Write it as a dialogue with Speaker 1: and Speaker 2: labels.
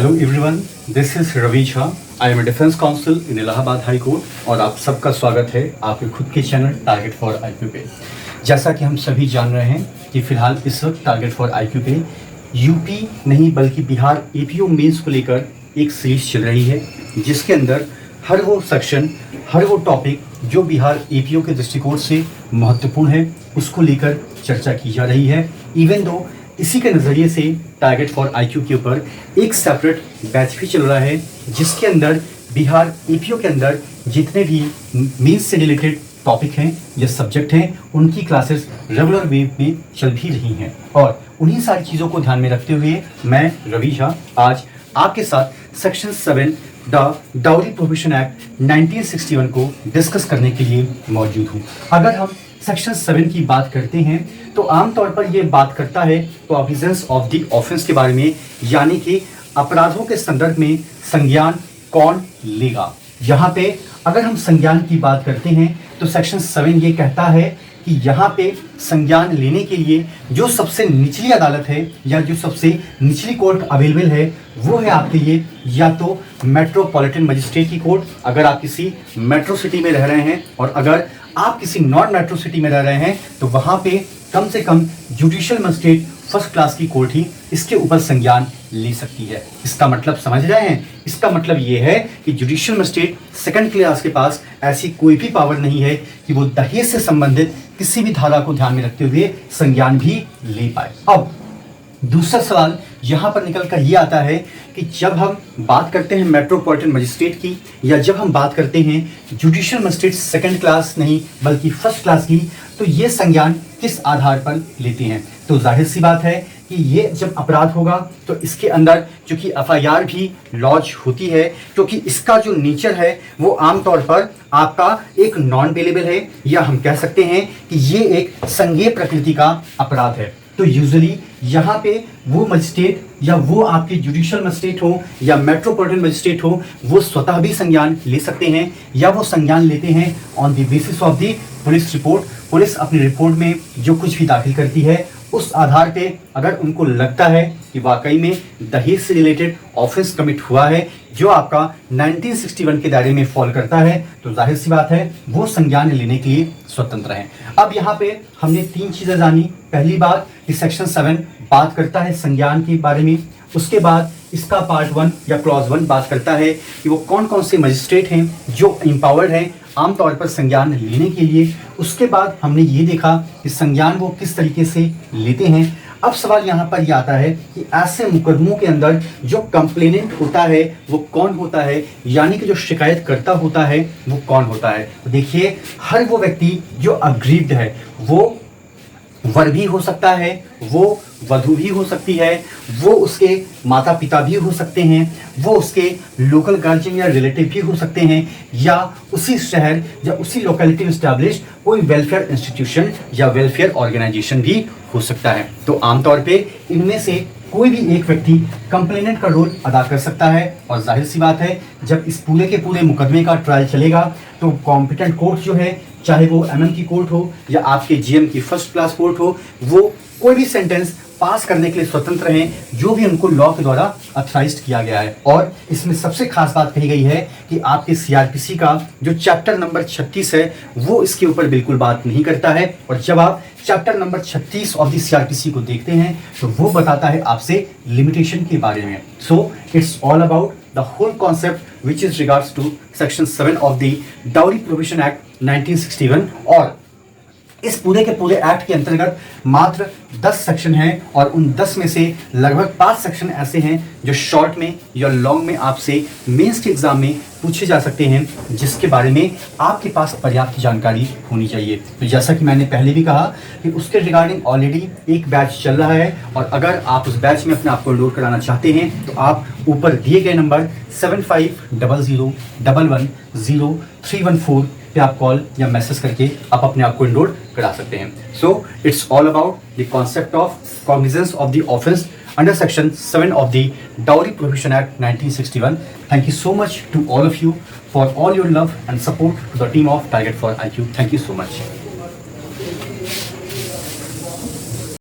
Speaker 1: Hello everyone, this is Ravi Jha. I am a defence counsel in Allahabad high court और आप सबका स्वागत है आपके खुद के चैनल टारगेट फॉर आईक्यू पे। जैसा कि हम सभी जान रहे हैं कि फिलहाल इस वक्त टारगेट फॉर आईक्यू पे यूपी नहीं बल्कि बिहार एपीओ मेंस को लेकर एक सीरीज चल रही है, जिसके अंदर हर वो सेक्शन, हर वो टॉपिक जो बिहार एपीओ के दृष्टिकोण से महत्वपूर्ण है उसको लेकर चर्चा की जा रही है। इवन दो इसी के नज़रिए से टारगेट फॉर आईक्यू के ऊपर एक सेपरेट बैच भी चल रहा है, जिसके अंदर बिहार एपीओ के अंदर जितने भी मीन्स से रिलेटेड टॉपिक हैं या सब्जेक्ट हैं उनकी क्लासेस रेगुलर वे में चल भी रही हैं। और उन्हीं सारी चीज़ों को ध्यान में रखते हुए मैं रवि झा आज आपके साथ section 7 the dowry prohibition act 1961 को डिस्कस करने के लिए मौजूद हूँ। अगर हम सेक्शन 7 की बात करते हैं तो आमतौर पर यह बात करता है कॉग्निजेंस ऑफ द ऑफेंस के बारे में, यानी कि अपराधों के संदर्भ में संज्ञान कौन लेगा। यहाँ पे अगर हम संज्ञान की बात करते हैं तो सेक्शन 7 ये कहता है कि यहाँ पे संज्ञान लेने के लिए जो सबसे निचली अदालत है या जो सबसे निचली कोर्ट अवेलेबल है वो है आपके लिए या तो मेट्रोपॉलिटन मजिस्ट्रेट की कोर्ट अगर आप किसी मेट्रो सिटी में रह रहे हैं, और अगर आप किसी नॉन मेट्रो सिटी में रह रहे हैं तो वहाँ पे कम से कम जुडिशियल मजिस्ट्रेट फर्स्ट क्लास की कोर्ट ही इसके ऊपर संज्ञान ले सकती है। इसका मतलब समझ रहे हैं? इसका मतलब ये है कि जुडिशियल मजिस्ट्रेट सेकंड क्लास के पास ऐसी कोई भी पावर नहीं है कि वो दहेज से संबंधित किसी भी धारा को ध्यान में रखते हुए संज्ञान भी ले पाए। अब दूसरा सवाल यहाँ पर निकल कर ये आता है कि जब हम बात करते हैं मेट्रोपॉलिटन मजिस्ट्रेट की या जब हम बात करते हैं जुडिशियल मजिस्ट्रेट सेकंड क्लास नहीं बल्कि फर्स्ट क्लास की, तो ये संज्ञान किस आधार पर लेते हैं। तो जाहिर सी बात है कि ये जब अपराध होगा तो इसके अंदर चूंकि एफआईआर भी लॉन्च होती है, क्योंकि इसका जो नेचर है वो आमतौर पर आपका एक नॉन बेलेबल है, या हम कह सकते हैं कि ये एक संज्ञेय प्रकृति का अपराध है। तो यूजुअली यहाँ पे वो मजिस्ट्रेट या वो आपके जुडिशियल मजिस्ट्रेट हो या मेट्रोपॉलिटन मजिस्ट्रेट हो वो स्वतः भी संज्ञान ले सकते हैं, या वो संज्ञान लेते हैं on the basis of the police report. Police अपनी रिपोर्ट में जो कुछ भी दाखिल करती है उस आधार पे अगर उनको लगता है कि वाकई में दहेज से रिलेटेड ऑफेंस कमिट हुआ है जो आपका 1961 के दायरे में फॉल करता है, तो जाहिर सी बात है वो संज्ञान लेने के लिए स्वतंत्र हैं। अब यहाँ पे हमने 3 चीज़ें जानी। पहली बात कि सेक्शन 7 बात करता है संज्ञान के बारे में, उसके बाद इसका पार्ट 1 या क्लॉज 1 बात करता है कि वो कौन कौन से मजिस्ट्रेट हैं जो एम्पावर्ड हैं आमतौर पर संज्ञान लेने के लिए। उसके बाद हमने ये देखा कि संज्ञान वो किस तरीके से लेते हैं। अब सवाल यहाँ पर यह आता है कि ऐसे मुकदमों के अंदर जो कंप्लेनेंट होता है वो कौन होता है, यानी कि जो शिकायतकर्ता होता है वो कौन होता है। तो देखिए, हर वो व्यक्ति जो अग्रीव्ड है वो वर भी हो सकता है, वो वधू भी हो सकती है, वो उसके माता पिता भी हो सकते हैं, वो उसके लोकल गार्जियन या रिलेटिव भी हो सकते हैं, या उसी शहर या उसी लोकेलिटी में स्टैब्लिश कोई वेलफेयर इंस्टीट्यूशन या वेलफेयर ऑर्गेनाइजेशन भी हो सकता है। तो आमतौर पे इनमें से कोई भी एक व्यक्ति कंप्लेनेंट का रोल अदा कर सकता है, और जाहिर सी बात है जब इस पूरे के पूरे मुकदमे का ट्रायल चलेगा तो कॉम्पिटेंट कोर्ट जो है, चाहे वो एमएम की कोर्ट हो या आपके जीएम की फर्स्ट क्लास कोर्ट हो, वो कोई भी सेंटेंस पास करने के लिए स्वतंत्र हैं जो भी उनको लॉ के द्वारा अथराइज्ड किया गया है। और इसमें सबसे खास बात कही गई है कि आपके सीआरपीसी का जो चैप्टर नंबर 36 है वो इसके ऊपर बिल्कुल बात नहीं करता है, और जब आप chapter number 36 of the CrPC को देखते हैं तो वो बताता है आपसे लिमिटेशन के बारे में। So it's all about the whole concept which is regards to section 7 of the dowry prohibition act 1961। और इस पूरे के पूरे एक्ट के अंतर्गत मात्र 10 सेक्शन हैं, और उन 10 में से लगभग 5 सेक्शन ऐसे हैं जो शॉर्ट में या लॉन्ग में आपसे मेंस के एग्जाम में पूछे जा सकते हैं, जिसके बारे में आपके पास पर्याप्त जानकारी होनी चाहिए। तो जैसा कि मैंने पहले भी कहा कि उसके रिगार्डिंग ऑलरेडी एक बैच चल रहा है, और अगर आप उस बैच में अपने आप को एनरोल कराना चाहते हैं तो आप ऊपर दिए गए नंबर 7500110314 पे आप कॉल या मैसेज करके आप अपने आप को एनरोल करा सकते हैं। सो it's all about the concept of cognizance of the offence under section 7 of the Dowry Prohibition Act 1961. Thank you so much to all of you for all your love and support to the team of Target for IQ. Thank you so much.